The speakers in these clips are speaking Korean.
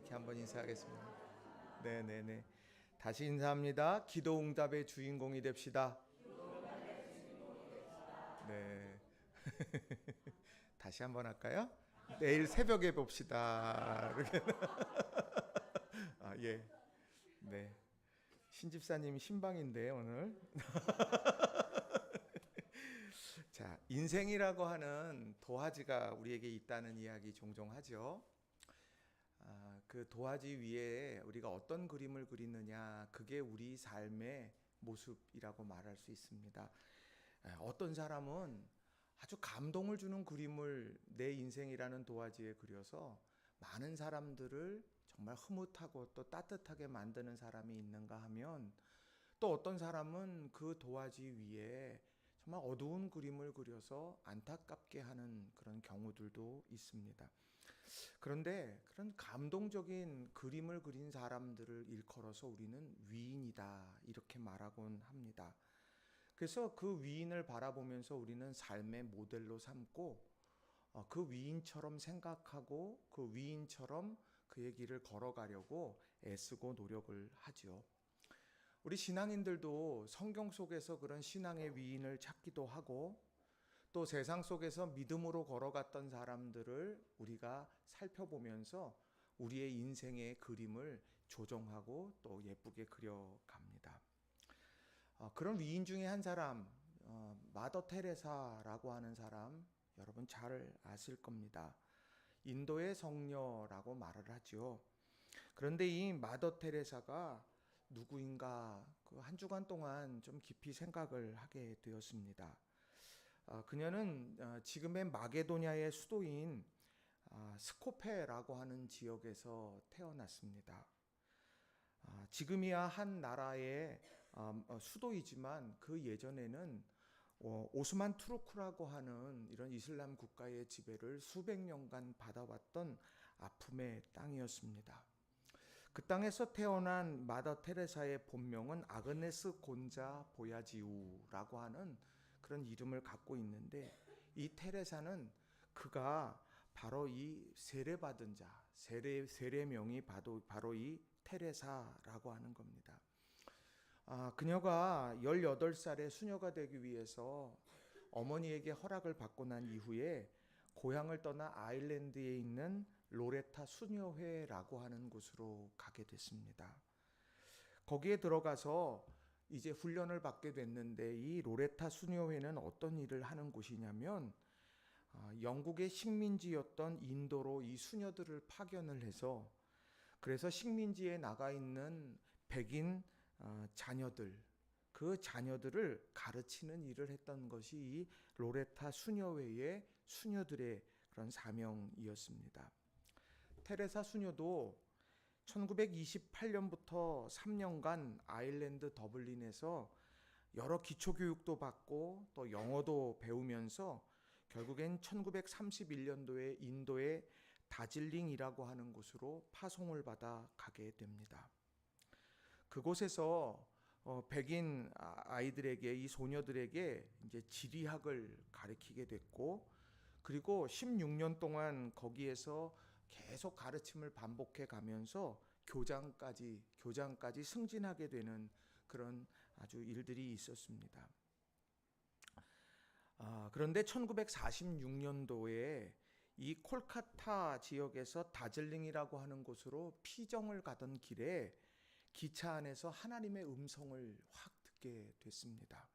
이렇게 한번 인사하겠습니다. 네네네. 다시 인사합니다. 기도 응답의 주인공이 됩시다. 네. 다시 한번 할까요? 내일 새벽에 봅시다. 이렇게. 예. 네. 신집사님이 신방인데 오늘. 자, 인생이라고 하는 도화지가 우리에게 있다는 이야기 종종 하죠. 그 도화지 위에 우리가 어떤 그림을 그리느냐, 그게 우리 삶의 모습이라고 말할 수 있습니다. 어떤 사람은 아주 감동을 주는 그림을 내 인생이라는 도화지에 그려서 많은 사람들을 정말 흐뭇하고 또 따뜻하게 만드는 사람이 있는가 하면, 또 어떤 사람은 그 도화지 위에 정말 어두운 그림을 그려서 안타깝게 하는 그런 경우들도 있습니다. 그런데 그런 감동적인 그림을 그린 사람들을 일컬어서 우리는 위인이다, 이렇게 말하곤 합니다. 그래서 그 위인을 바라보면서 우리는 삶의 모델로 삼고 그 위인처럼 생각하고 그 위인처럼 그의 길을 걸어가려고 애쓰고 노력을 하죠. 우리 신앙인들도 성경 속에서 그런 신앙의 위인을 찾기도 하고, 또 세상 속에서 믿음으로 걸어갔던 사람들을 우리가 살펴보면서 우리의 인생의 그림을 조정하고 또 예쁘게 그려갑니다. 그런 위인 중에 한 사람, 마더 테레사라고 하는 사람, 여러분 잘 아실 겁니다. 인도의 성녀라고 말을 하죠. 그런데 이 마더 테레사가 누구인가, 그 한 주간 동안 좀 깊이 생각을 하게 되었습니다. 그녀는 지금의 마게도냐의 수도인 스코페라고 하는 지역에서 태어났습니다. 지금이야 한 나라의 수도이지만 그 예전에는 오스만 투르크라고 하는 이런 이슬람 국가의 지배를 수백 년간 받아왔던 아픔의 땅이었습니다. 그 땅에서 태어난 마더 테레사의 본명은 아그네스 곤자 보야지우라고 하는 그런 이름을 갖고 있는데, 이 테레사는 그가 바로 이 세례받은 자, 세례명이 바로 이 테레사라고 하는 겁니다. 그녀가 18살의 수녀가 되기 위해서 어머니에게 허락을 받고 난 이후에 고향을 떠나 아일랜드에 있는 로레타 수녀회라고 하는 곳으로 가게 됐습니다. 거기에 들어가서 이제 훈련을 받게 됐는데, 이 로레타 수녀회는 어떤 일을 하는 곳이냐면 영국의 식민지였던 인도로 이 수녀들을 파견을 해서, 그래서 식민지에 나가 있는 백인 자녀들, 그 자녀들을 가르치는 일을 했던 것이 이 로레타 수녀회의 수녀들의 그런 사명이었습니다. 테레사 수녀도 1928년부터 3년간 아일랜드 더블린에서 여러 기초교육도 받고 또 영어도 배우면서 결국엔 1931년도에 인도의 다질링이라고 하는 곳으로 파송을 받아 가게 됩니다. 그곳에서 백인 아이들에게, 이 소녀들에게 이제 지리학을 가르치게 됐고, 그리고 16년 동안 거기에서 계속 가르침을 반복해 가면서 교장까지 승진하게 되는 그런 아주 일들이 있었습니다. 그런데 1946년도에 이 콜카타 지역에서 다즐링이라고 하는 곳으로 피정을 가던 길에 기차 안에서 하나님의 음성을 확 듣게 됐습니다.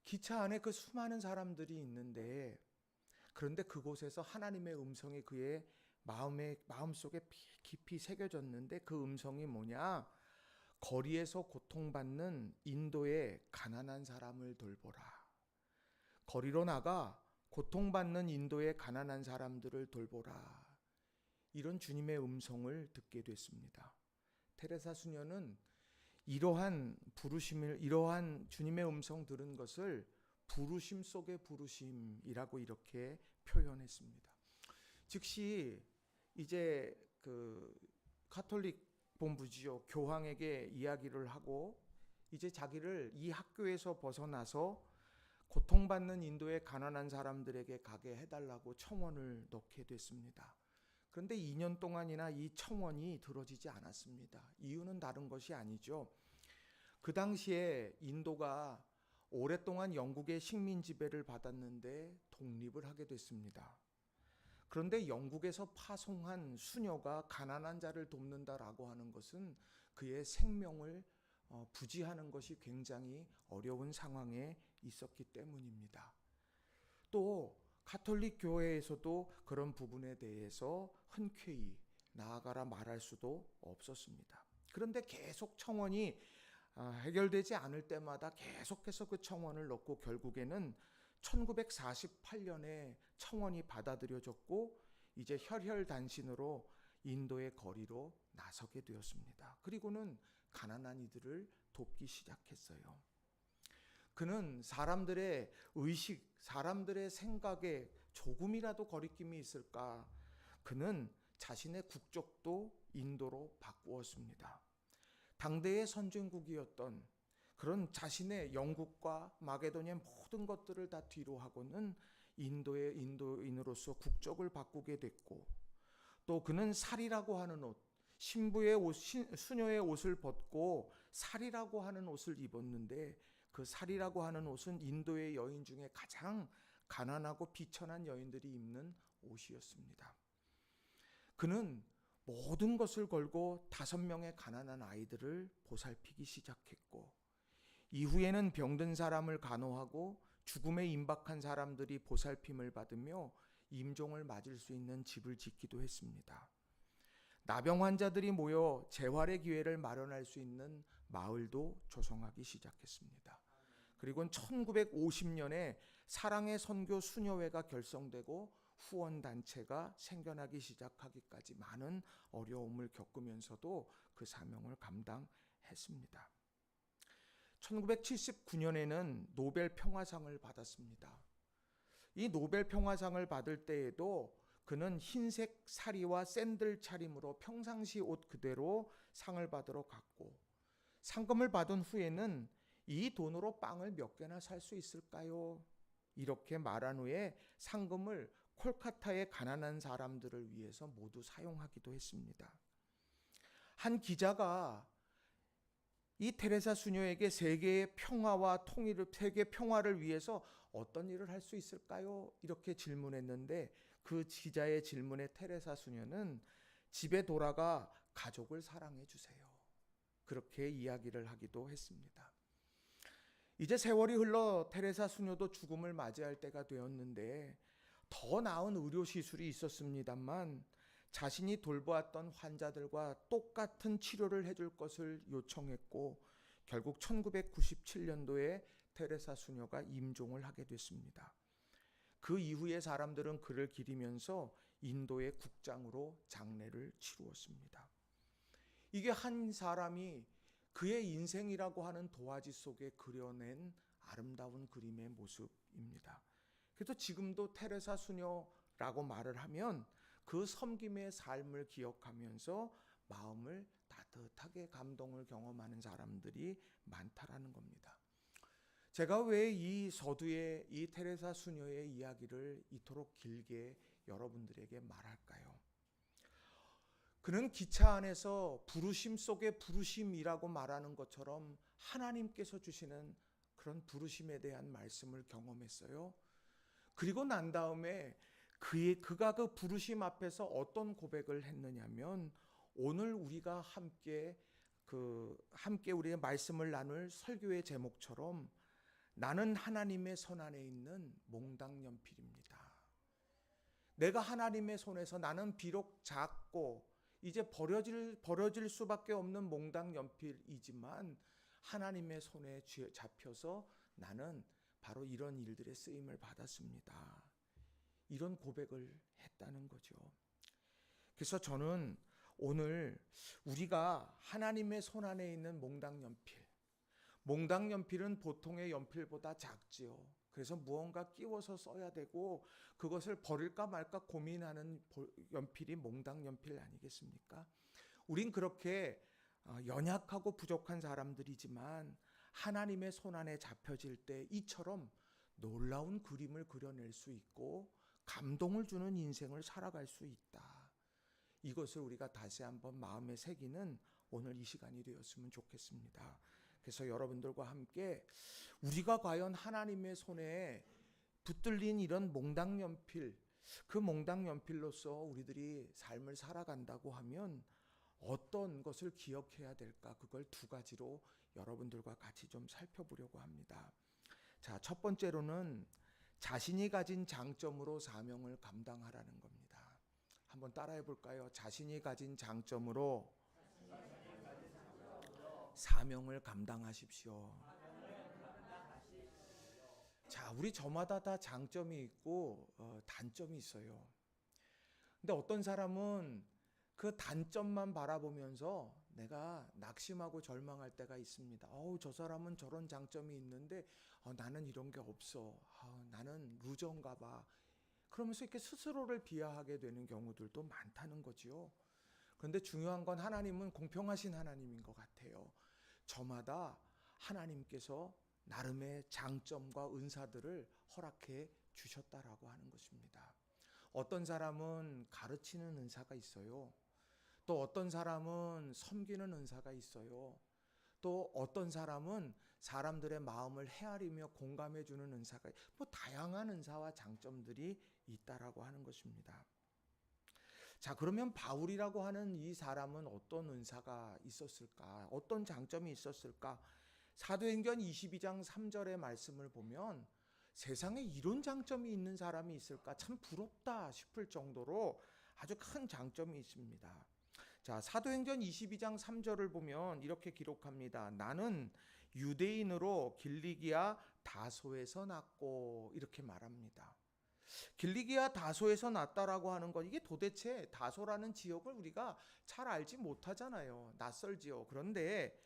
기차 안에 그 수많은 사람들이 있는데, 그런데 그곳에서 하나님의 음성이 그의 마음속에 깊이 새겨졌는데, 그 음성이 뭐냐? 거리에서 고통받는 인도의 가난한 사람을 돌보라. 거리로 나가 고통받는 인도의 가난한 사람들을 돌보라. 이런 주님의 음성을 듣게 됐습니다. 테레사 수녀는 이러한 주님의 음성 들은 것을 부르심 속의 부르심이라고 이렇게 표현했습니다. 즉시 이제 그 가톨릭 본부지요, 교황에게 이야기를 하고, 이제 자기를 이 학교에서 벗어나서 고통받는 인도의 가난한 사람들에게 가게 해달라고 청원을 넣게 됐습니다. 그런데 2년 동안이나 이 청원이 들어지지 않았습니다. 이유는 다른 것이 아니죠. 그 당시에 인도가 오랫동안 영국의 식민 지배를 받았는데 독립을 하게 됐습니다. 그런데 영국에서 파송한 수녀가 가난한 자를 돕는다라고 하는 것은 그의 생명을 부지하는 것이 굉장히 어려운 상황에 있었기 때문입니다. 또 가톨릭 교회에서도 그런 부분에 대해서 흔쾌히 나아가라 말할 수도 없었습니다. 그런데 계속 청원이 해결되지 않을 때마다 계속해서 그 청원을 넣고 결국에는 1948년에 청원이 받아들여졌고 이제 혈혈단신으로 인도의 거리로 나서게 되었습니다. 그리고는 가난한 이들을 돕기 시작했어요. 그는 사람들의 의식, 사람들의 생각에 조금이라도 거리낌이 있을까? 그는 자신의 국적도 인도로 바꾸었습니다. 당대의 선진국이었던 그런 자신의 영국과 마게도니아의 모든 것들을 다 뒤로 하고는 인도의 인도인으로서 국적을 바꾸게 됐고, 또 그는 살이라고 하는 옷, 신부의 옷, 수녀의 옷을 벗고 살이라고 하는 옷을 입었는데 그 살이라고 하는 옷은 인도의 여인 중에 가장 가난하고 비천한 여인들이 입는 옷이었습니다. 그는 모든 것을 걸고 5명의 가난한 아이들을 보살피기 시작했고, 이후에는 병든 사람을 간호하고 죽음에 임박한 사람들이 보살핌을 받으며 임종을 맞을 수 있는 집을 짓기도 했습니다. 나병 환자들이 모여 재활의 기회를 마련할 수 있는 마을도 조성하기 시작했습니다. 그리고 1950년에 사랑의 선교 수녀회가 결성되고 후원단체가 생겨나기 시작하기까지 많은 어려움을 겪으면서도 그 사명을 감당했습니다. 1979년에는 노벨 평화상을 받았습니다. 이 노벨 평화상을 받을 때에도 그는 흰색 사리와 샌들 차림으로 평상시 옷 그대로 상을 받으러 갔고, 상금을 받은 후에는 이 돈으로 빵을 몇 개나 살 수 있을까요? 이렇게 말한 후에 상금을 콜카타의 가난한 사람들을 위해서 모두 사용하기도 했습니다. 한 기자가 이 테레사 수녀에게 세계의 평화와 통일을, 세계 평화를 위해서 어떤 일을 할 수 있을까요? 이렇게 질문했는데 그 기자의 질문에 테레사 수녀는 집에 돌아가 가족을 사랑해 주세요. 그렇게 이야기를 하기도 했습니다. 이제 세월이 흘러 테레사 수녀도 죽음을 맞이할 때가 되었는데 더 나은 의료 시술이 있었습니다만 자신이 돌보았던 환자들과 똑같은 치료를 해줄 것을 요청했고 결국 1997년도에 테레사 수녀가 임종을 하게 됐습니다. 그 이후에 사람들은 그를 기리면서 인도의 국장으로 장례를 치루었습니다. 이게 한 사람이 그의 인생이라고 하는 도화지 속에 그려낸 아름다운 그림의 모습입니다. 그래서 지금도 테레사 수녀라고 말을 하면 그 섬김의 삶을 기억하면서 마음을 따뜻하게 감동을 경험하는 사람들이 많다라는 겁니다. 제가 왜 이 서두에 이 테레사 수녀의 이야기를 이토록 길게 여러분들에게 말할까요? 그는 기차 안에서 부르심 속의 부르심이라고 말하는 것처럼 하나님께서 주시는 그런 부르심에 대한 말씀을 경험했어요. 그리고 난 다음에 그가 그 부르심 앞에서 어떤 고백을 했느냐면 오늘 우리가 함께 우리의 말씀을 나눌 설교의 제목처럼 나는 하나님의 손 안에 있는 몽당 연필입니다. 내가 하나님의 손에서 나는 비록 작고 이제 버려질 수밖에 없는 몽당 연필이지만 하나님의 손에 잡혀서 나는 바로 이런 일들의 쓰임을 받았습니다. 이런 고백을 했다는 거죠. 그래서 저는 오늘 우리가 하나님의 손 안에 있는 몽당 연필은 보통의 연필보다 작지요. 그래서 무언가 끼워서 써야 되고 그것을 버릴까 말까 고민하는 연필이 몽당 연필 아니겠습니까? 우린 그렇게 연약하고 부족한 사람들이지만 하나님의 손 안에 잡혀질 때 이처럼 놀라운 그림을 그려낼 수 있고 감동을 주는 인생을 살아갈 수 있다. 이것을 우리가 다시 한번 마음에 새기는 오늘 이 시간이 되었으면 좋겠습니다. 그래서 여러분들과 함께 우리가 과연 하나님의 손에 붙들린 이런 몽당연필, 그 몽당연필로서 우리들이 삶을 살아간다고 하면 어떤 것을 기억해야 될까? 그걸 두 가지로 여러분들과 같이 좀 살펴보려고 합니다. 자, 첫 번째로는 자신이 가진 장점으로 사명을 감당하라는 겁니다. 한번 따라해 볼까요? 자신이 가진 장점으로 사명을 감당하십시오. 자, 우리 저마다 다 장점이 있고 단점이 있어요. 근데 어떤 사람은 그 단점만 바라보면서 내가 낙심하고 절망할 때가 있습니다. 저 사람은 저런 장점이 있는데 나는 이런 게 없어. 나는 루저인가 봐. 그러면서 이렇게 스스로를 비하하게 되는 경우들도 많다는 거지요. 그런데 중요한 건 하나님은 공평하신 하나님인 것 같아요. 저마다 하나님께서 나름의 장점과 은사들을 허락해 주셨다라고 하는 것입니다. 어떤 사람은 가르치는 은사가 있어요. 또 어떤 사람은 섬기는 은사가 있어요. 또 어떤 사람은 사람들의 마음을 헤아리며 공감해 주는 은사가, 다양한 은사와 장점들이 있다라고 하는 것입니다. 자, 그러면 바울이라고 하는 이 사람은 어떤 은사가 있었을까? 어떤 장점이 있었을까? 사도행전 22장 3절의 말씀을 보면 세상에 이런 장점이 있는 사람이 있을까? 참 부럽다 싶을 정도로 아주 큰 장점이 있습니다. 자, 사도행전 22장 3절을 보면 이렇게 기록합니다. 나는 유대인으로 길리기아 다소에서 났고, 이렇게 말합니다. 길리기아 다소에서 났다라고 하는 것, 이게 도대체 다소라는 지역을 우리가 잘 알지 못하잖아요. 낯설지요. 그런데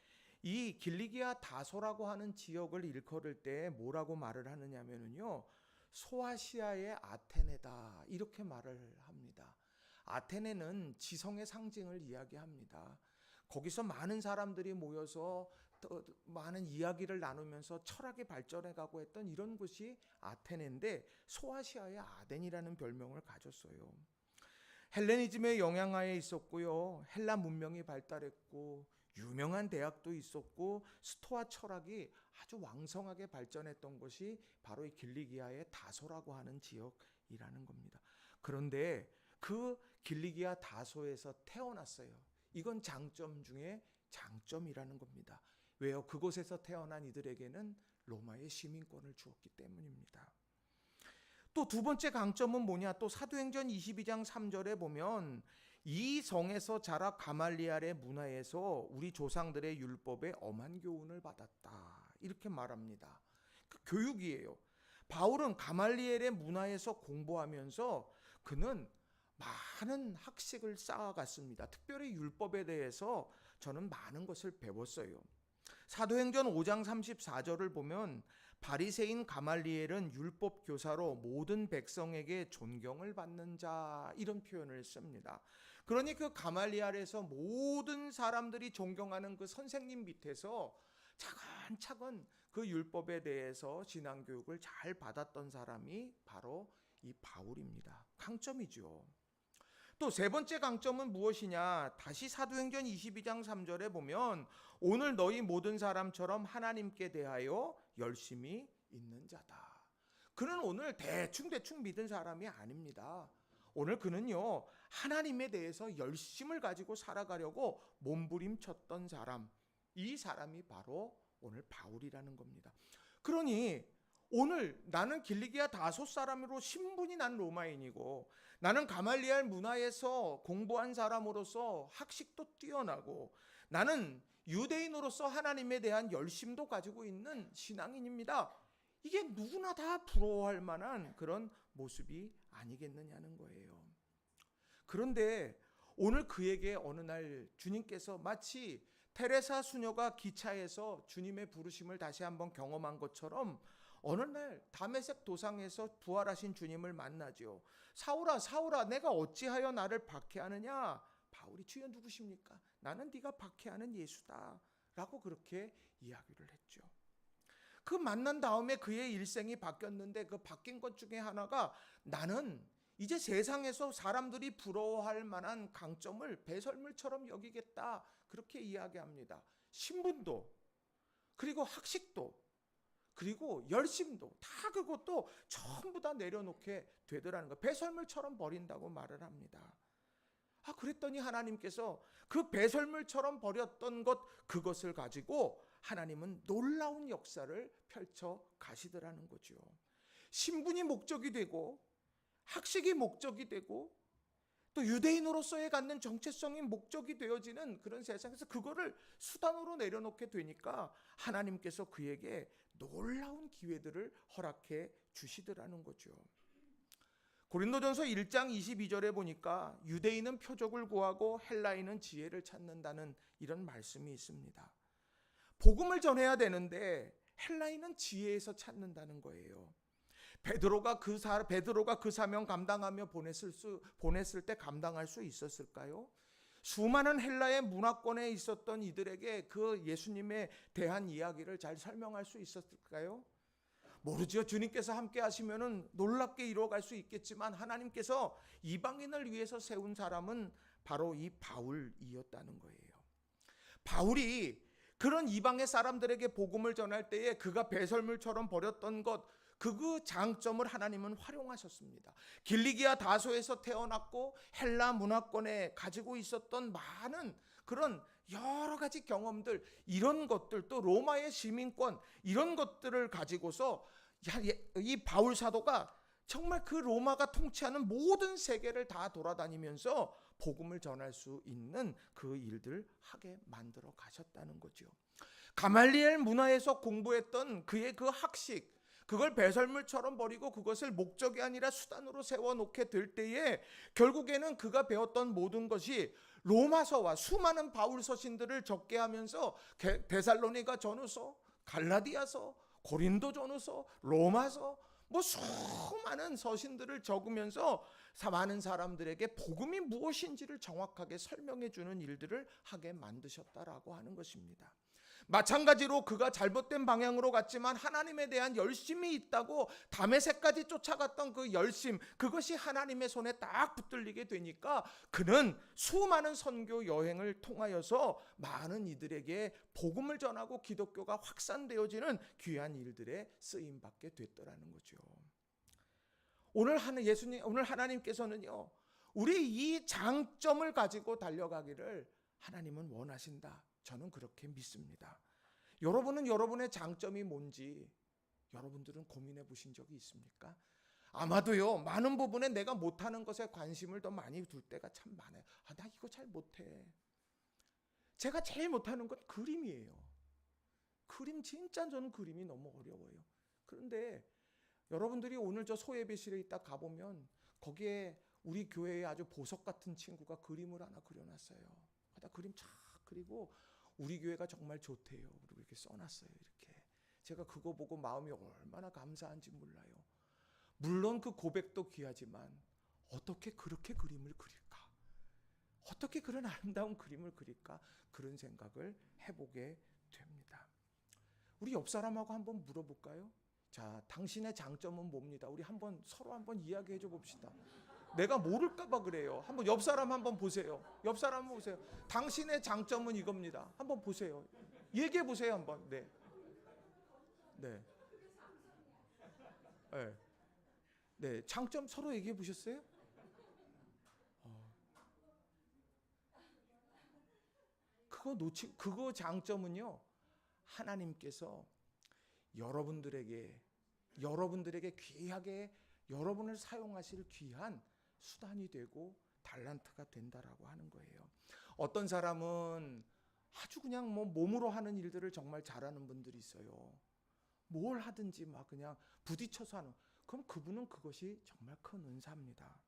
이 길리기아 다소라고 하는 지역을 일컬을 때 뭐라고 말을 하느냐면요, 소아시아의 아테네다, 이렇게 말을 합니다. 아테네는 지성의 상징을 이야기합니다. 거기서 많은 사람들이 모여서 많은 이야기를 나누면서 철학이 발전해가고 했던 이런 곳이 아테네인데, 소아시아의 아덴이라는 별명을 가졌어요. 헬레니즘의 영향하에 있었고요. 헬라 문명이 발달했고 유명한 대학도 있었고 스토아 철학이 아주 왕성하게 발전했던 것이 바로 이 길리기아의 다소라고 하는 지역이라는 겁니다. 그런데 그 길리기아 다소에서 태어났어요. 이건 장점 중에 장점이라는 겁니다. 왜요? 그곳에서 태어난 이들에게는 로마의 시민권을 주었기 때문입니다. 또 두 번째 강점은 뭐냐? 또 사도행전 22장 3절에 보면 이 성에서 자라 가말리엘의 문화에서 우리 조상들의 율법에 엄한 교훈을 받았다, 이렇게 말합니다. 그 교육이에요. 바울은 가말리엘의 문화에서 공부하면서 그는 많은 학식을 쌓아갔습니다. 특별히 율법에 대해서 저는 많은 것을 배웠어요. 사도행전 5장 34절을 보면 바리새인 가말리엘은 율법 교사로 모든 백성에게 존경을 받는 자, 이런 표현을 씁니다. 그러니 그 가말리엘에서 모든 사람들이 존경하는 그 선생님 밑에서 차근차근 그 율법에 대해서 신앙교육을 잘 받았던 사람이 바로 이 바울입니다. 강점이죠. 또 세 번째 강점은 무엇이냐? 다시 사도행전 22장 3절에 보면 오늘 너희 모든 사람처럼 하나님께 대하여 열심히 있는 자다. 그는 오늘 대충 믿은 사람이 아닙니다. 오늘 그는요, 하나님에 대해서 열심을 가지고 살아가려고 몸부림쳤던 사람, 이 사람이 바로 오늘 바울이라는 겁니다. 그러니 오늘 나는 길리기아 다소 사람으로 신분이 난 로마인이고, 나는 가말리엘 문화에서 공부한 사람으로서 학식도 뛰어나고, 나는 유대인으로서 하나님에 대한 열심도 가지고 있는 신앙인입니다. 이게 누구나 다 부러워할 만한 그런 모습이 아니겠느냐는 거예요. 그런데 오늘 그에게 어느 날 주님께서 마치 테레사 수녀가 기차에서 주님의 부르심을 다시 한번 경험한 것처럼 어느 날 다메섹 도상에서 부활하신 주님을 만나죠. 사울아, 사울아, 내가 어찌하여 나를 박해하느냐? 바울이 주여 누구십니까? 나는 네가 박해하는 예수다 라고 그렇게 이야기를 했죠. 그 만난 다음에 그의 일생이 바뀌었는데 그 바뀐 것 중에 하나가 나는 이제 세상에서 사람들이 부러워할 만한 강점을 배설물처럼 여기겠다, 그렇게 이야기합니다. 신분도, 그리고 학식도, 그리고 열심도 다 그것도 전부 다 내려놓게 되더라는 거. 배설물처럼 버린다고 말을 합니다. 그랬더니 하나님께서 그 배설물처럼 버렸던 그것을 가지고 하나님은 놀라운 역사를 펼쳐 가시더라는 거죠. 신분이 목적이 되고 학식이 목적이 되고 또 유대인으로서의 갖는 정체성이 목적이 되어지는 그런 세상에서 그거를 수단으로 내려놓게 되니까 하나님께서 그에게 놀라운 기회들을 허락해 주시더라는 거죠. 고린도전서 1장 22절에 보니까 유대인은 표적을 구하고 헬라인은 지혜를 찾는다는 이런 말씀이 있습니다. 복음을 전해야 되는데 헬라인은 지혜에서 찾는다는 거예요. 베드로가 그 사명 감당하며 보냈을 때 감당할 수 있었을까요? 수많은 헬라의 문화권에 있었던 이들에게 그 예수님에 대한 이야기를 잘 설명할 수 있었을까요? 모르죠. 주님께서 함께 하시면은 놀랍게 이루어갈 수 있겠지만 하나님께서 이방인을 위해서 세운 사람은 바로 이 바울이었다는 거예요. 바울이 그런 이방의 사람들에게 복음을 전할 때에 그가 배설물처럼 버렸던 그 장점을 하나님은 활용하셨습니다. 길리기아 다소에서 태어났고 헬라 문화권에 가지고 있었던 많은 그런 여러 가지 경험들, 이런 것들, 또 로마의 시민권, 이런 것들을 가지고서 이 바울 사도가 정말 그 로마가 통치하는 모든 세계를 다 돌아다니면서 복음을 전할 수 있는 그 일들을 하게 만들어 가셨다는 거죠. 가말리엘 문화에서 공부했던 그의 그 학식, 그걸 배설물처럼 버리고 그것을 목적이 아니라 수단으로 세워놓게 될 때에 결국에는 그가 배웠던 모든 것이 로마서와 수많은 바울 서신들을 적게 하면서 데살로니가 전후서, 갈라디아서, 고린도 전후서, 로마서, 수많은 서신들을 적으면서 많은 사람들에게 복음이 무엇인지를 정확하게 설명해 주는 일들을 하게 만드셨다라고 하는 것입니다. 마찬가지로 그가 잘못된 방향으로 갔지만 하나님에 대한 열심이 있다고 다메섹까지 쫓아갔던 그 열심, 그것이 하나님의 손에 딱 붙들리게 되니까 그는 수많은 선교 여행을 통하여서 많은 이들에게 복음을 전하고 기독교가 확산되어지는 귀한 일들에 쓰임받게 됐더라는 거죠. 오늘 하나님께서는요, 우리 이 장점을 가지고 달려가기를 하나님은 원하신다. 저는 그렇게 믿습니다. 여러분은 여러분의 장점이 뭔지 여러분들은 고민해 보신 적이 있습니까? 아마도요, 많은 부분에 내가 못하는 것에 관심을 더 많이 둘 때가 참 많아요. 나 이거 잘 못해. 제가 제일 못하는 건 그림이에요. 그림, 진짜 저는 그림이 너무 어려워요. 그런데 여러분들이 오늘 저 소예배실에 있다 가보면 거기에 우리 교회에 아주 보석 같은 친구가 그림을 하나 그려놨어요. 그림 쫙 그리고 우리 교회가 정말 좋대요. 그리고 이렇게 써놨어요. 이렇게. 제가 그거 보고 마음이 얼마나 감사한지 몰라요. 물론 그 고백도 귀하지만 어떻게 그렇게 그림을 그릴까? 어떻게 그런 아름다운 그림을 그릴까? 그런 생각을 해보게 됩니다. 우리 옆 사람하고 한번 물어볼까요? 자, 당신의 장점은 뭡니다. 우리 서로 한번 이야기해 줘 봅시다. 내가 모를까 봐 그래요. 한번 옆 사람 한번 보세요. 옆 사람 한번 보세요. 당신의 장점은 이겁니다. 한번 보세요. 얘기해 보세요 한번. 네. 네. 네. 네. 장점 서로 얘기해 보셨어요? 그거 장점은요, 하나님께서 여러분들에게 귀하게 여러분을 사용하실 귀한 수단이 되고 달란트가 된다라고 하는 거예요. 어떤 사람은 아주 그냥 몸으로 하는 일들을 정말 잘하는 분들이 있어요. 뭘 하든지 막 그냥 부딪혀서 하는. 그럼 그분은 그것이 정말 큰 은사입니다.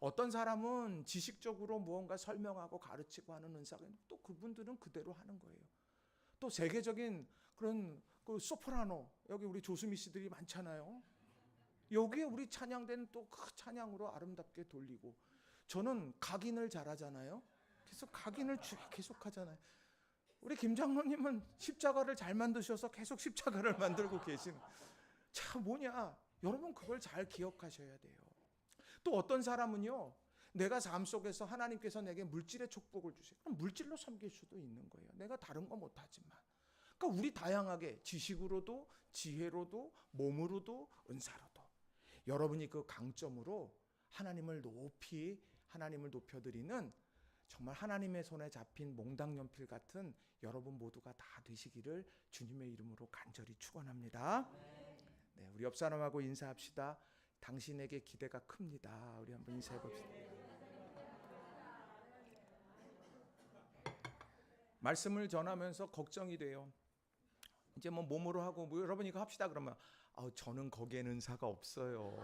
어떤 사람은 지식적으로 무언가 설명하고 가르치고 하는 은사가 있는데 또 그분들은 그대로 하는 거예요. 또 세계적인 그런 그 소프라노, 여기 우리 조수미 씨들이 많잖아요. 여기에 우리 찬양된 또 그 찬양으로 아름답게 돌리고, 저는 각인을 잘하잖아요. 그래서 각인을 계속 하잖아요. 우리 김 장로님은 십자가를 잘 만드셔서 계속 십자가를 만들고 계신. 참 뭐냐, 여러분 그걸 잘 기억하셔야 돼요. 또 어떤 사람은요, 내가 삶 속에서 하나님께서 내게 물질의 축복을 주세요. 그럼 물질로 섬길 수도 있는 거예요. 내가 다른 거 못하지만. 그러니까 우리 다양하게 지식으로도, 지혜로도, 몸으로도, 은사로도, 여러분이 그 강점으로 하나님을 높여드리는 정말 하나님의 손에 잡힌 몽당 연필 같은 여러분 모두가 다 되시기를 주님의 이름으로 간절히 축원합니다. 네, 우리 옆 사람하고 인사합시다. 당신에게 기대가 큽니다. 우리 한번 인사해 봅시다. 말씀을 전하면서 걱정이 돼요. 이제 뭐 몸으로 하고 뭐 여러분 이거 합시다 그러면 저는 거기에는 은사가 없어요.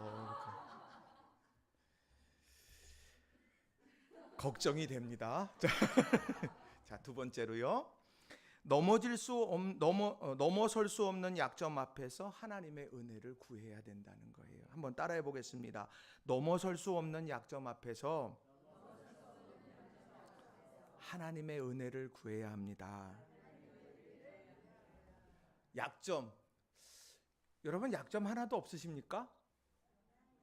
걱정이 됩니다. 자, 두 번째로요. 넘어설 수 없는 약점 앞에서 하나님의 은혜를 구해야 된다는 거예요. 한번 따라해 보겠습니다. 넘어설 수 없는 약점 앞에서 하나님의 은혜를 구해야 합니다. 약점. 여러분 약점 하나도 없으십니까?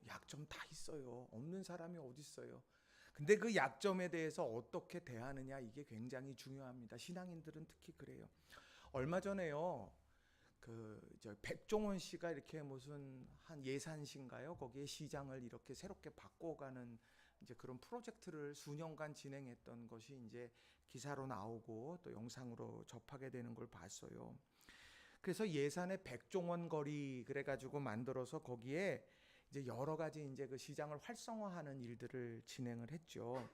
약점 다 있어요. 없는 사람이 어디 있어요? 근데 그 약점에 대해서 어떻게 대하느냐 이게 굉장히 중요합니다. 신앙인들은 특히 그래요. 얼마 전에요. 백종원 씨가 이렇게 무슨 한 예산시인가요? 거기에 시장을 이렇게 새롭게 바꿔가는 이제 그런 프로젝트를 수년간 진행했던 것이 이제 기사로 나오고 또 영상으로 접하게 되는 걸 봤어요. 그래서 예산의 백종원 거리 그래가지고 만들어서 거기에 이제 여러 가지 이제 그 시장을 활성화하는 일들을 진행을 했죠.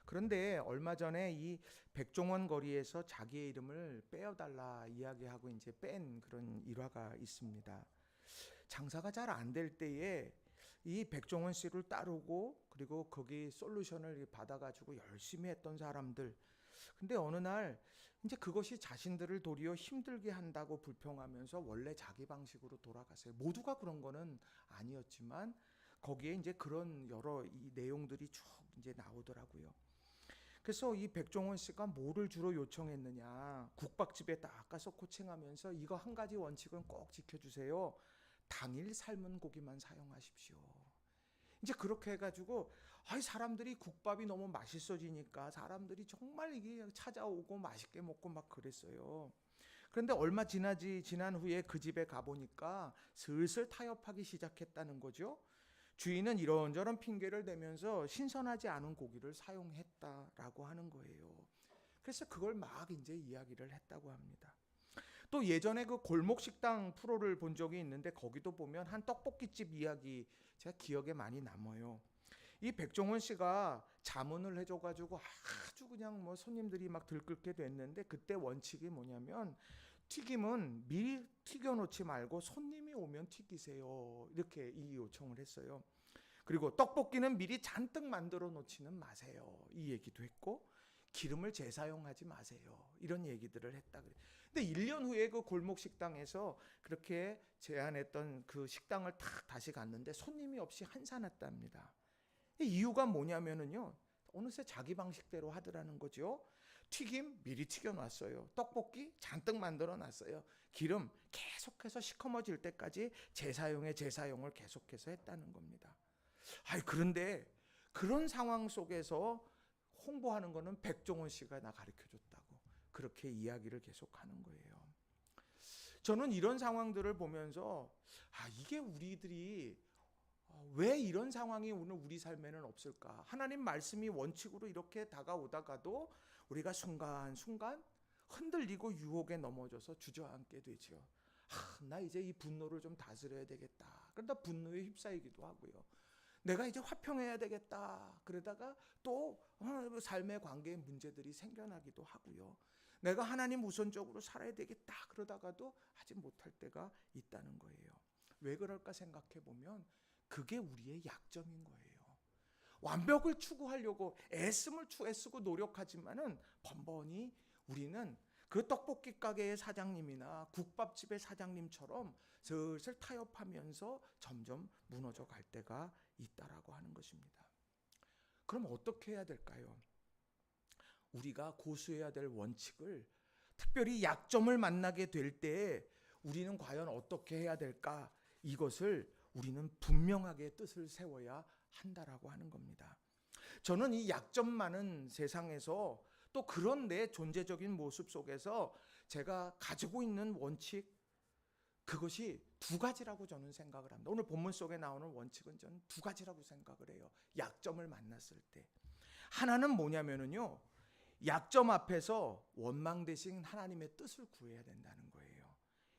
그런데 얼마 전에 이 백종원 거리에서 자기의 이름을 빼어달라 이야기하고 이제 뺀 그런 일화가 있습니다. 장사가 잘 안 될 때에 이 백종원 씨를 따르고 그리고 거기 솔루션을 받아가지고 열심히 했던 사람들. 근데 어느 날 이제 그것이 자신들을 도리어 힘들게 한다고 불평하면서 원래 자기 방식으로 돌아갔어요. 모두가 그런 거는 아니었지만 거기에 이제 그런 여러 이 내용들이 쭉 이제 나오더라고요. 그래서 이 백종원 씨가 뭐를 주로 요청했느냐. 국밥집에 딱 가서 코칭하면서 이거 한 가지 원칙은 꼭 지켜주세요. 당일 삶은 고기만 사용하십시오. 이제 그렇게 해가지고 사람들이 국밥이 너무 맛있어지니까 사람들이 정말 이게 찾아오고 맛있게 먹고 막 그랬어요. 그런데 얼마 지난 후에 그 집에 가보니까 슬슬 타협하기 시작했다는 거죠. 주인은 이런저런 핑계를 대면서 신선하지 않은 고기를 사용했다라고 하는 거예요. 그래서 그걸 막 이제 이야기를 했다고 합니다. 또 예전에 그 골목 식당 프로를 본 적이 있는데 거기도 보면 한 떡볶이집 이야기 제가 기억에 많이 남아요. 이 백종원 씨가 자문을 해줘가지고 아주 그냥 뭐 손님들이 막 들끓게 됐는데 그때 원칙이 뭐냐면 튀김은 미리 튀겨놓지 말고 손님이 오면 튀기세요. 이렇게 이 요청을 했어요. 그리고 떡볶이는 미리 잔뜩 만들어 놓지는 마세요. 이 얘기도 했고 기름을 재사용하지 마세요. 이런 얘기들을 했다 그래요. 근데 1년 후에 그 골목 식당에서 그렇게 제안했던 그 식당을 탁 다시 갔는데 손님이 없이 한산했답니다. 이유가 뭐냐면은요. 어느새 자기 방식대로 하더라는 거죠. 튀김 미리 튀겨놨어요. 떡볶이 잔뜩 만들어놨어요. 기름 계속해서 시커머질 때까지 재사용을 계속해서 했다는 겁니다. 그런데 그런 상황 속에서 홍보하는 거는 백종원 씨가 나 가르쳐줬다고 그렇게 이야기를 계속하는 거예요. 저는 이런 상황들을 보면서 이게 우리들이 왜 이런 상황이 오늘 우리 삶에는 없을까? 하나님 말씀이 원칙으로 이렇게 다가오다가도 우리가 순간순간 흔들리고 유혹에 넘어져서 주저앉게 되죠. 나 이제 이 분노를 좀 다스려야 되겠다. 그러다 분노에 휩싸이기도 하고요. 내가 이제 화평해야 되겠다. 그러다가 또 삶의 관계에 문제들이 생겨나기도 하고요. 내가 하나님 우선적으로 살아야 되겠다. 그러다가도 하지 못할 때가 있다는 거예요. 왜 그럴까 생각해 보면 그게 우리의 약점인 거예요. 완벽을 추구하려고 애쓰고 노력하지만은 번번이 우리는 그 떡볶이 가게의 사장님이나 국밥집의 사장님처럼 슬슬 타협하면서 점점 무너져 갈 때가 있다라고 하는 것입니다. 그럼 어떻게 해야 될까요? 우리가 고수해야 될 원칙을 특별히 약점을 만나게 될 때 우리는 과연 어떻게 해야 될까? 이것을 우리는 분명하게 뜻을 세워야 한다라고 하는 겁니다. 저는 이 약점 많은 세상에서 또 그런 내 존재적인 모습 속에서 제가 가지고 있는 원칙, 그것이 두 가지라고 저는 생각을 합니다. 오늘 본문 속에 나오는 원칙은 저는 두 가지라고 생각을 해요. 약점을 만났을 때. 하나는 뭐냐면요, 약점 앞에서 원망 대신 하나님의 뜻을 구해야 된다는 거예요.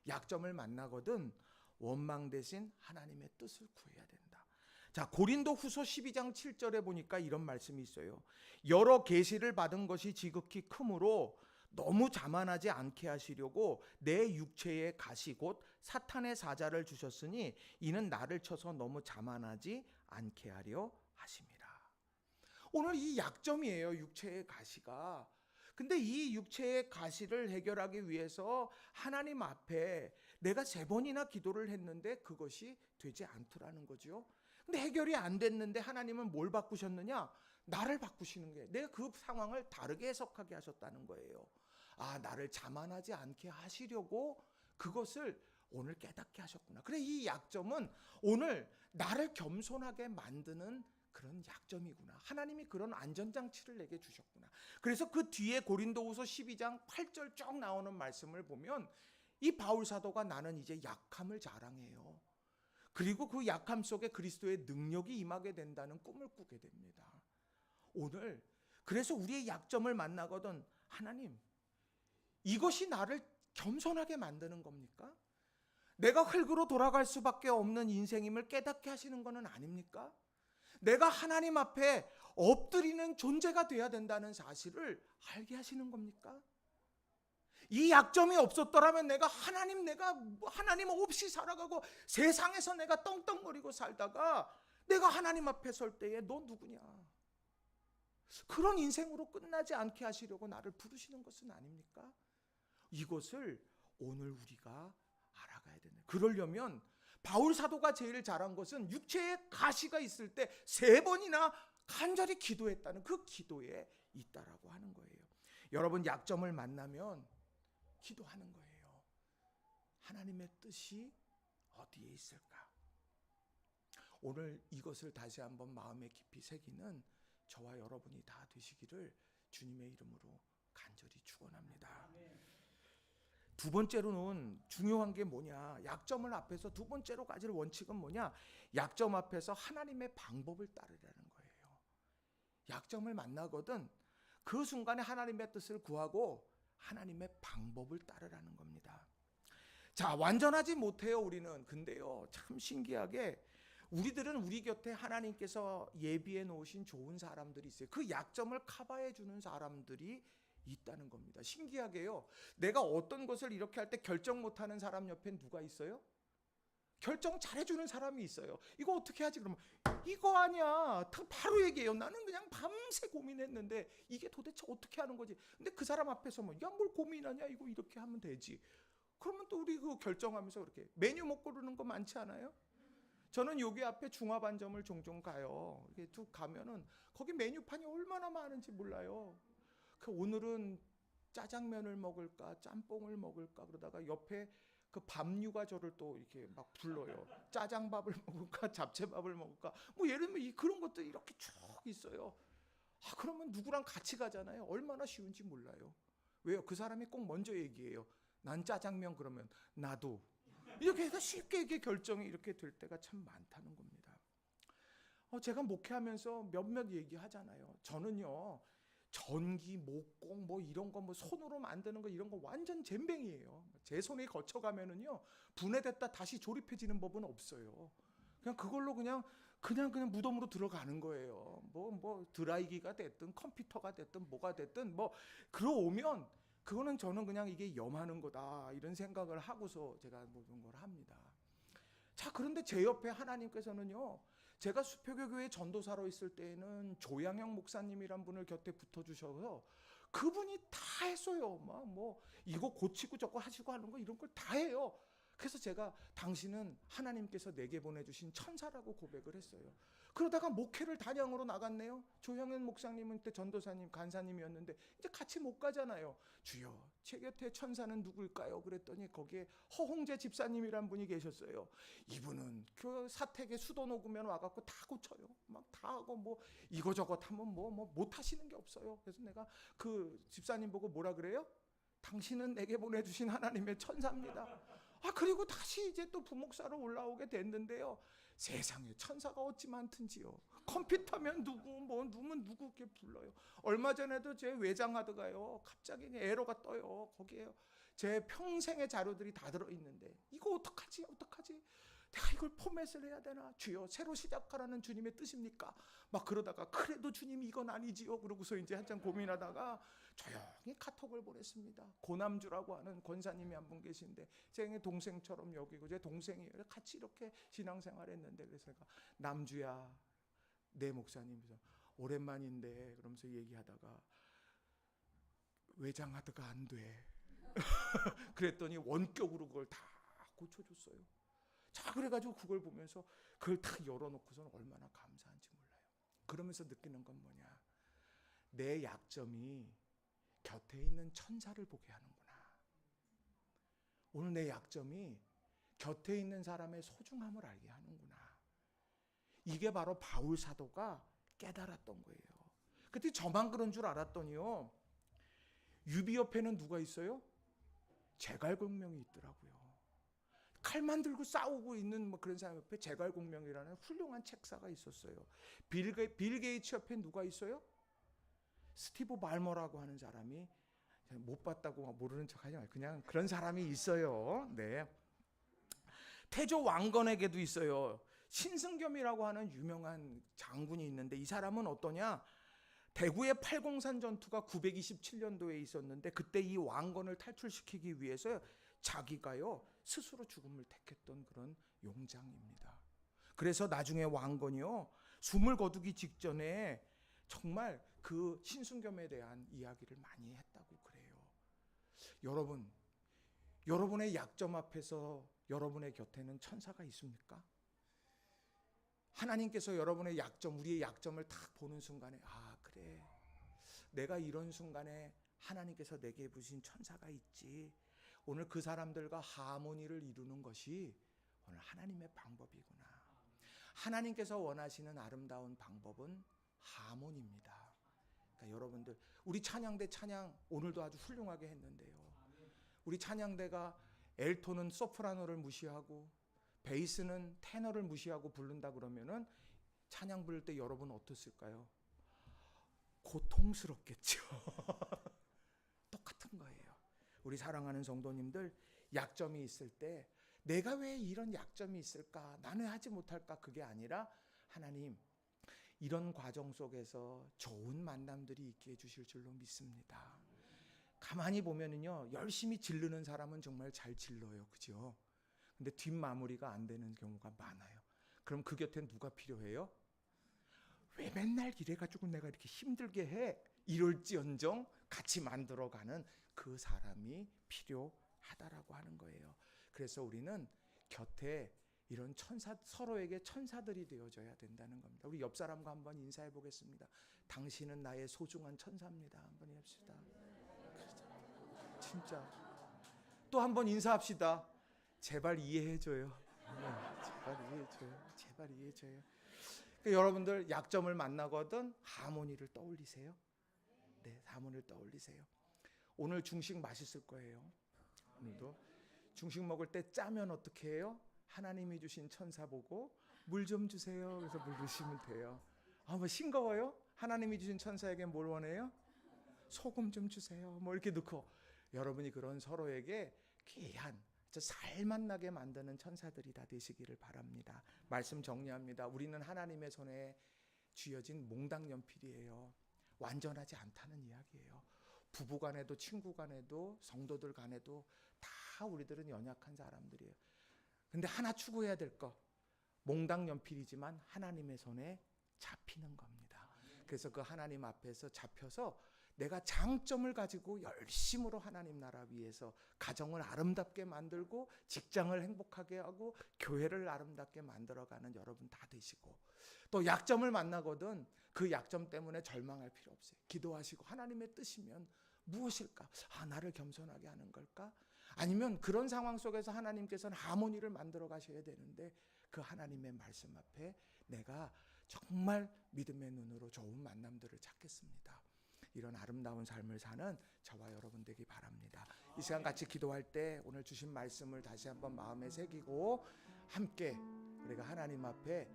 약점을 만나거든 원망 대신 하나님의 뜻을 구해야 된다. 자, 고린도후서 12장 7절에 보니까 이런 말씀이 있어요. 여러 계시를 받은 것이 지극히 크므로 너무 자만하지 않게 하시려고 내 육체의 가시 곧 사탄의 사자를 주셨으니 이는 나를 쳐서 너무 자만하지 않게 하려 하심이라. 오늘 이 약점이에요, 육체의 가시가. 근데 이 육체의 가시를 해결하기 위해서 하나님 앞에 내가 3번이나 기도를 했는데 그것이 되지 않더라는 거죠. 근데 해결이 안 됐는데 하나님은 뭘 바꾸셨느냐? 나를 바꾸시는 게, 내가 그 상황을 다르게 해석하게 하셨다는 거예요. 아, 나를 자만하지 않게 하시려고 그것을 오늘 깨닫게 하셨구나. 그래, 이 약점은 오늘 나를 겸손하게 만드는 그런 약점이구나. 하나님이 그런 안전장치를 내게 주셨구나. 그래서 그 뒤에 고린도후서 12장 8절 쭉 나오는 말씀을 보면 이 바울 사도가 나는 이제 약함을 자랑해요. 그리고 그 약함 속에 그리스도의 능력이 임하게 된다는 꿈을 꾸게 됩니다. 오늘 그래서 우리의 약점을 만나거든 하나님, 이것이 나를 겸손하게 만드는 겁니까? 내가 흙으로 돌아갈 수밖에 없는 인생임을 깨닫게 하시는 것은 아닙니까? 내가 하나님 앞에 엎드리는 존재가 돼야 된다는 사실을 알게 하시는 겁니까? 이 약점이 없었더라면 내가 하나님 없이 살아가고 세상에서 내가 떵떵거리고 살다가 내가 하나님 앞에 설 때에 너 누구냐? 그런 인생으로 끝나지 않게 하시려고 나를 부르시는 것은 아닙니까? 이것을 오늘 우리가 알아가야 되네. 그러려면 바울 사도가 제일 잘한 것은 육체에 가시가 있을 때 3번이나 간절히 기도했다는 그 기도에 있다라고 하는 거예요. 여러분, 약점을 만나면 기도하는 거예요. 하나님의 뜻이 어디에 있을까? 오늘 이것을 다시 한번 마음에 깊이 새기는 저와 여러분이 다 되시기를 주님의 이름으로 간절히 축원합니다. 두 번째로는 중요한 게 뭐냐? 약점을 앞에서 두 번째로 가질 원칙은 뭐냐? 약점 앞에서 하나님의 방법을 따르라는 거예요. 약점을 만나거든 그 순간에 하나님의 뜻을 구하고 하나님의 방법을 따르라는 겁니다. 자, 완전하지 못해요, 우리는. 근데요, 참 신기하게 우리들은 우리 곁에 하나님께서 예비해 놓으신 좋은 사람들이 있어요. 그 약점을 커버해 주는 사람들이 있다는 겁니다. 신기하게요, 내가 어떤 것을 이렇게 할 때 결정 못하는 사람 옆에 누가 있어요? 결정 잘해주는 사람이 있어요. 이거 어떻게 하지? 그러면 이거 아니야, 바로 얘기해요. 나는 그냥 밤새 고민했는데 이게 도대체 어떻게 하는 거지? 근데 그 사람 앞에서 뭐, 야, 뭘 고민하냐, 이거 이렇게 하면 되지. 그러면 또 우리 그 결정하면서 그렇게 메뉴 못 고르는 거 많지 않아요? 저는 여기 앞에 중화반점을 종종 가요. 이게 쭉 가면은 거기 메뉴판이 얼마나 많은지 몰라요. 그 오늘은 짜장면을 먹을까 짬뽕을 먹을까 그러다가 옆에 그 밥류가 저를 또 이렇게 막 불러요. 짜장밥을 먹을까 잡채밥을 먹을까, 뭐 예를 들면 그런 것들이 이렇게 쭉 있어요. 아, 그러면 누구랑 같이 가잖아요. 얼마나 쉬운지 몰라요. 왜요? 그 사람이 꼭 먼저 얘기해요. 난 짜장면, 그러면 나도. 이렇게 해서 쉽게 이렇게 결정이 이렇게 될 때가 참 많다는 겁니다. 제가 목회하면서 몇몇 얘기하잖아요. 저는요, 전기, 목공 뭐 이런 거, 뭐 손으로 만드는 거 이런 거 완전 젬병이에요. 제 손에 거쳐가면은요, 분해됐다 다시 조립해지는 법은 없어요. 그냥 그걸로 그냥 무덤으로 들어가는 거예요. 뭐 드라이기가 됐든 컴퓨터가 됐든 뭐가 됐든 뭐 들어오면 그거는 저는 그냥 이게 염하는 거다 이런 생각을 하고서 제가 모든 걸 합니다. 자, 그런데 제 옆에 하나님께서는요, 제가 수표교교회 전도사로 있을 때에는 조양영 목사님이란 분을 곁에 붙어주셔서 그분이 다 했어요. 막 뭐 이거 고치고 저거 하시고 하는 거 이런 걸 다 해요. 그래서 제가 당신은 하나님께서 내게 보내주신 천사라고 고백을 했어요. 그러다가 목회를 단양으로 나갔네요. 조형현 목사님은 그때 전도사님, 간사님이었는데 이제 같이 못 가잖아요. 주여, 제 곁에 천사는 누굴까요? 그랬더니 거기에 허홍재 집사님이란 분이 계셨어요. 이분은 그 사택에 수도 녹으면 와갖고 다 고쳐요. 막 다 하고 뭐 이거저것 하면 뭐 못 하시는 게 없어요. 그래서 내가 그 집사님 보고 뭐라 그래요? 당신은 내게 보내주신 하나님의 천사입니다. 그리고 다시 이제 또 부목사로 올라오게 됐는데요. 세상에 천사가 어찌 많든지요. 컴퓨터면 누구 누구면 누구 이렇게 불러요. 얼마 전에도 제 외장하드가요. 갑자기 에러가 떠요. 거기에 제 평생의 자료들이 다 들어있는데 이거 어떡하지? 내가 이걸 포맷을 해야 되나? 주여, 새로 시작하라는 주님의 뜻입니까? 막 그러다가 그래도 주님 이건 아니지요. 그러고서 이제 한참 고민하다가 조용히 카톡을 보냈습니다. 고남주라고 하는 권사님이 한 분 계신데 제 동생처럼 여기고 제 동생이에요. 같이 이렇게 신앙생활했는데 그래서 내가 남주야, 내 목사님이서 오랜만인데 그러면서 얘기하다가 외장하드가 안 돼. 그랬더니 원격으로 그걸 다 고쳐줬어요. 자, 그래가지고 그걸 보면서 그걸 탁 열어놓고서는 얼마나 감사한지 몰라요. 그러면서 느끼는 건 뭐냐? 내 약점이 곁에 있는 천사를 보게 하는구나. 오늘 내 약점이 곁에 있는 사람의 소중함을 알게 하는구나. 이게 바로 바울 사도가 깨달았던 거예요. 그때 저만 그런 줄 알았더니요. 유비 옆에는 누가 있어요? 제갈공명이 있더라고요. 칼만 들고 싸우고 있는 뭐 그런 사람 옆에 제갈공명이라는 훌륭한 책사가 있었어요. 빌 게이츠 옆에 누가 있어요? 스티브 발머라고 하는 사람이, 못 봤다고 모르는 척하지 말고 그냥 그런 사람이 있어요. 네. 태조 왕건에게도 있어요. 신승겸이라고 하는 유명한 장군이 있는데 이 사람은 어떠냐? 대구의 팔공산 전투가 927년도에 있었는데 그때 이 왕건을 탈출시키기 위해서 자기가요 스스로 죽음을 택했던 그런 용장입니다. 그래서 나중에 왕건이요 숨을 거두기 직전에 정말 그 신승겸에 대한 이야기를 많이 했다고 그래요. 여러분, 여러분의 약점 앞에서 여러분의 곁에는 천사가 있습니까? 하나님께서 여러분의 약점, 우리의 약점을 딱 보는 순간에 그래, 내가 이런 순간에 하나님께서 내게 부신 천사가 있지. 오늘 그 사람들과 하모니를 이루는 것이 오늘 하나님의 방법이구나. 하나님께서 원하시는 아름다운 방법은 하모니입니다. 그러니까 여러분들, 우리 찬양대 찬양 오늘도 아주 훌륭하게 했는데요. 우리 찬양대가 엘토는 소프라노를 무시하고 베이스는 테너를 무시하고 부른다 그러면은 찬양 부를 때 여러분 어떻을까요? 고통스럽겠죠. 똑같은 거예요. 우리 사랑하는 성도님들, 약점이 있을 때 내가 왜 이런 약점이 있을까? 나는 하지 못할까? 그게 아니라 하나님, 이런 과정 속에서 좋은 만남들이 있게 해주실 줄로 믿습니다. 가만히 보면은요, 열심히 질르는 사람은 정말 잘 질러요. 그죠? 근데 뒷마무리가 안 되는 경우가 많아요. 그럼 그 곁엔 누가 필요해요? 왜 맨날 이래가지고 내가 이렇게 힘들게 해? 이럴지언정 같이 만들어가는 그 사람이 필요하다라고 하는 거예요. 그래서 우리는 곁에 이런 서로에게 천사들이 되어줘야 된다는 겁니다. 우리 옆 사람과 한번 인사해 보겠습니다. 당신은 나의 소중한 천사입니다. 한번 해봅시다. 진짜. 또 한번 인사합시다. 제발 이해해줘요. 제발 이해해줘요. 그러니까 여러분들 약점을 만나거든 하모니를 떠올리세요. 네, 하모니를 떠올리세요. 오늘 중식 맛있을 거예요. 오늘도 중식 먹을 때 짜면 어떻게 해요? 하나님이 주신 천사 보고 물 좀 주세요. 그래서 물 주시면 돼요. 뭐 싱거워요? 하나님이 주신 천사에게 뭘 원해요? 소금 좀 주세요. 뭐 이렇게 넣고 여러분이 그런 서로에게 귀한 살맛나게 만드는 천사들이 다 되시기를 바랍니다. 말씀 정리합니다. 우리는 하나님의 손에 쥐어진 몽당 연필이에요. 완전하지 않다는 이야기예요. 부부 간에도 친구 간에도 성도들 간에도 다 우리들은 연약한 사람들이에요. 근데 하나 추구해야 될 거, 몽당 연필이지만 하나님의 손에 잡히는 겁니다. 그래서 그 하나님 앞에서 잡혀서 내가 장점을 가지고 열심으로 하나님 나라 위해서 가정을 아름답게 만들고 직장을 행복하게 하고 교회를 아름답게 만들어가는 여러분 다 되시고, 또 약점을 만나거든 그 약점 때문에 절망할 필요 없어요. 기도하시고 하나님의 뜻이면 무엇일까? 나를 겸손하게 하는 걸까? 아니면 그런 상황 속에서 하나님께서는 하모니를 만들어 가셔야 되는데 그 하나님의 말씀 앞에 내가 정말 믿음의 눈으로 좋은 만남들을 찾겠습니다. 이런 아름다운 삶을 사는 저와 여러분 되기 바랍니다. 이 시간 같이 기도할 때 오늘 주신 말씀을 다시 한번 마음에 새기고 함께 우리가 하나님 앞에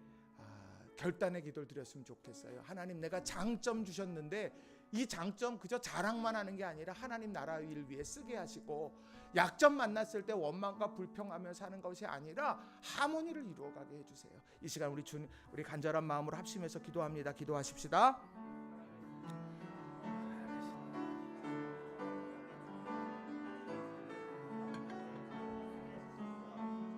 결단의 기도를 드렸으면 좋겠어요. 하나님, 내가 장점 주셨는데 이 장점 그저 자랑만 하는 게 아니라 하나님 나라 일 위해 쓰게 하시고, 약점 만났을 때 원망과 불평하며 사는 것이 아니라 하모니를 이루어가게 해주세요. 이 시간 우리 간절한 마음으로 합심해서 기도합니다. 기도하십시다.